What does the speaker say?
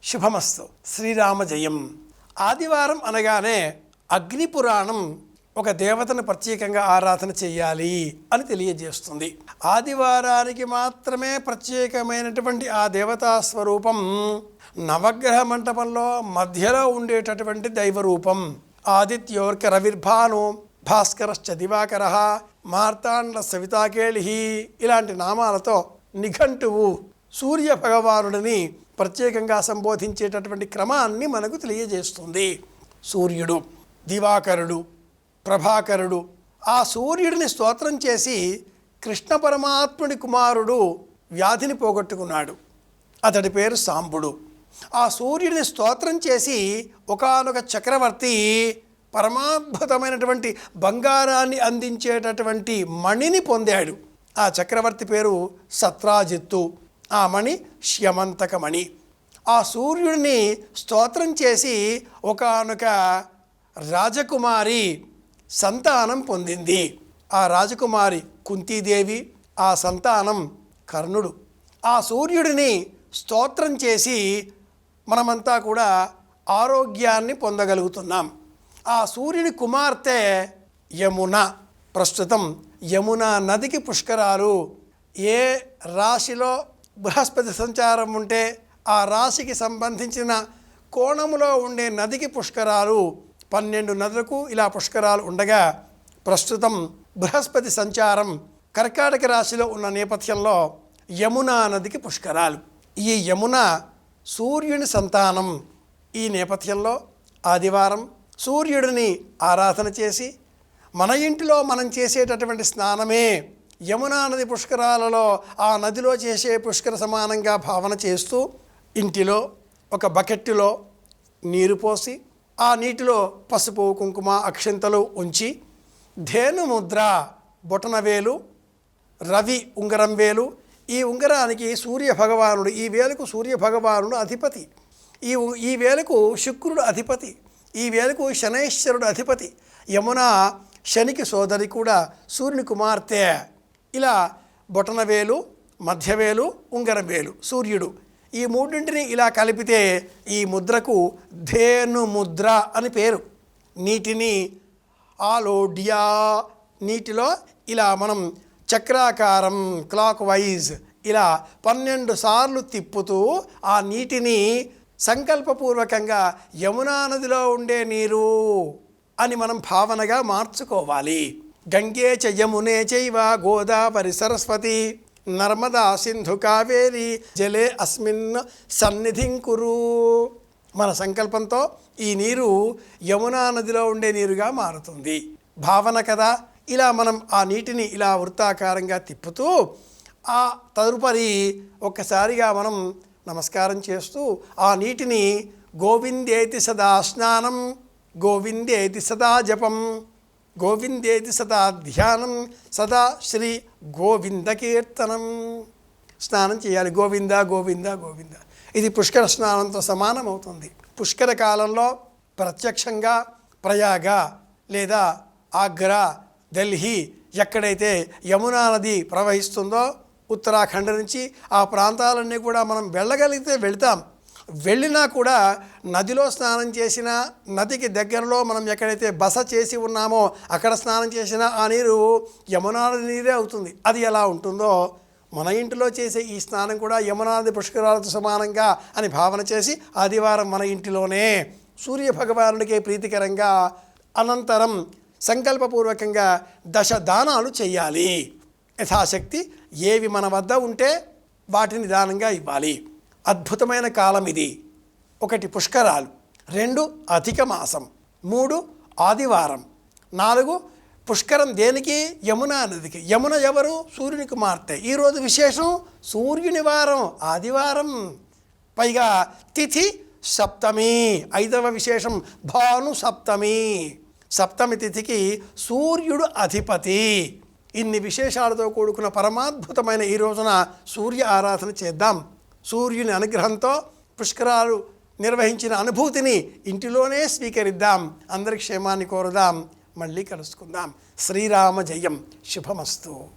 శుభమస్తు. శ్రీరామ జయం. ఆదివారం అనగానే అగ్ని పురాణం ఒక దేవతను ప్రత్యేకంగా ఆరాధన చేయాలి అని తెలియజేస్తుంది. ఆదివారానికి మాత్రమే ప్రత్యేకమైనటువంటి ఆ దేవతా స్వరూపం నవగ్రహ మంటపంలో మధ్యలో ఉండేటటువంటి దైవరూపం. ఆదిత్యోర్క రవిర్భాను భాస్కరశ్చ దివాకర మార్తాండ సవితాకేళి ఇలాంటి నామాలతో నిఘంటువు సూర్య భగవానుడిని ప్రత్యేకంగా సంబోధించేటటువంటి క్రమాన్ని మనకు తెలియజేస్తుంది. సూర్యుడు, దివాకరుడు, ప్రభాకరుడు. ఆ సూర్యుడిని స్తోత్రం చేసి కృష్ణ పరమాత్ముడి కుమారుడు వ్యాధిని పోగొట్టుకున్నాడు. అతడి పేరు సాంబుడు. ఆ సూర్యుడిని స్తోత్రం చేసి ఒకానొక చక్రవర్తి పరమాద్భుతమైనటువంటి బంగారాన్ని అందించేటటువంటి మణిని పొందాడు. ఆ చక్రవర్తి పేరు సత్రాజిత్తు. ఆ మణి శ్యమంతకమణి. ఆ సూర్యుడిని స్తోత్రం చేసి ఒకానొక రాజకుమారి సంతానం పొందింది. ఆ రాజకుమారి కుంతీదేవి, ఆ సంతానం కర్ణుడు. ఆ సూర్యుడిని స్తోత్రం చేసి మనమంతా కూడా ఆరోగ్యాన్ని పొందగలుగుతున్నాం. ఆ సూర్యుని కుమార్తె యమున. ప్రస్తుతం యమునా నదికి పుష్కరాలు. ఏ రాశిలో బృహస్పతి సంచారం ఉంటే ఆ రాశికి సంబంధించిన కోణములో ఉండే నదికి పుష్కరాలు. 12 నదులకు ఇలా పుష్కరాలు ఉండగా ప్రస్తుతం బృహస్పతి సంచారం కర్కాటక రాశిలో ఉన్న నేపథ్యంలో యమునా నదికి పుష్కరాలు. ఈ యమున సూర్యుని సంతానం. ఈ నేపథ్యంలో ఆదివారం సూర్యుడిని ఆరాధన చేసి మన ఇంటిలో మనం చేసేటటువంటి స్నానమే యమునా నది పుష్కరాలలో ఆ నదిలో చేసే పుష్కర సమానంగా భావన చేస్తూ ఇంటిలో ఒక బకెట్టులో నీరు పోసి ఆ నీటిలో పసుపు, కుంకుమ, అక్షింతలు ఉంచి ధేను ముద్ర బొటనవేలు, రవి ఉంగరం వేలు. ఈ ఉంగరానికి సూర్య భగవానుడు, ఈ వేలుకు సూర్య భగవానుడు అధిపతి, ఈ వేలుకు శుక్రుడు అధిపతి, ఈ వేలుకు శనైశ్వరుడు అధిపతి. యమున శనికి సోదరి కూడా, సూర్యుని కుమార్తె. ఇలా బొటనవేలు, మధ్యవేలు, ఉంగరం వేలు సూర్యుడు. ఈ మూడింటిని ఇలా కలిపితే ఈ ముద్రకు ధేను ముద్ర అని పేరు. నీటిని ఆలోడ్యా, నీటిలో ఇలా మనం చక్రాకారం క్లాక్ వైజ్ ఇలా 12 సార్లు తిప్పుతూ ఆ నీటిని సంకల్పపూర్వకంగా యమునా నదిలో ఉండే నీరు అని మనం భావనగా మార్చుకోవాలి. గంగే చ యమునే చైవ గోదావరి సరస్వతి నర్మదా సింధు కావేరి జలే అస్మిన్ సన్నిధిం కురు. మన సంకల్పంతో ఈ నీరు యమునా నదిలో ఉండే నీరుగా మారుతుంది. భావన కదా. ఇలా మనం ఆ నీటిని ఇలా వృత్తాకారంగా తిప్పుతూ ఆ తదుపరి ఒక్కసారిగా మనం నమస్కారం చేస్తూ ఆ నీటిని గోవిందేతి సదా స్నానం, గోవిందేతి సదా జపం, గోవిందేతి సదా ధ్యానం, సదా శ్రీ గోవింద కీర్తనం స్నానం చేయాలి. గోవింద గోవింద గోవింద. ఇది పుష్కర స్నానంతో సమానం అవుతుంది. పుష్కర కాలంలో ప్రత్యక్షంగా ప్రయాగ లేదా ఆగ్రా, ఢిల్లీ ఎక్కడైతే యమునా నది ప్రవహిస్తుందో ఉత్తరాఖండ్ నుంచి ఆ ప్రాంతాలన్నీ కూడా మనం వెళ్ళగలిగితే వెళ్తాం. వెళ్ళినా కూడా నదిలో స్నానం చేసినా, నదికి దగ్గరలో మనం ఎక్కడైతే బస చేసి ఉన్నామో అక్కడ స్నానం చేసినా ఆ నీరు యమునా నది నీరే అవుతుంది. అది ఎలా ఉంటుందో మన ఇంటిలో చేసే ఈ స్నానం కూడా యమునా నది పుష్కరాలతో సమానంగా అని భావన చేసి ఆదివారం మన ఇంటిలోనే సూర్య భగవానుడికి ప్రీతికరంగా అనంతరం సంకల్పపూర్వకంగా 10 దానాలు చేయాలి. యథాశక్తి ఏవి మన వద్ద ఉంటే వాటిని దానంగా ఇవ్వాలి. అద్భుతమైన కాలం ఇది. 1 పుష్కరాలు, 2 అధిక మాసం, 3 ఆదివారం, 4 పుష్కరం. దేనికి? యమునా నదికి. యమున ఎవరు? సూర్యుని కుమార్తె. ఈరోజు విశేషం సూర్యుని వారం, ఆదివారం. పైగా తిథి సప్తమి. 5వ విశేషం భాను సప్తమి. సప్తమి తిథికి సూర్యుడు అధిపతి. ఇన్ని విశేషాలతో కూడుకున్న పరమాద్భుతమైన ఈ రోజున సూర్య ఆరాధన చేద్దాం. సూర్యుని అనుగ్రహంతో పుష్కరాలు నిర్వహించిన అనుభూతిని ఇంటిలోనే స్వీకరిద్దాం. అందరి క్షేమాన్ని కోరుదాం. మళ్ళీ కలుసుకుందాం. శ్రీరామ జయం. శుభమస్తు.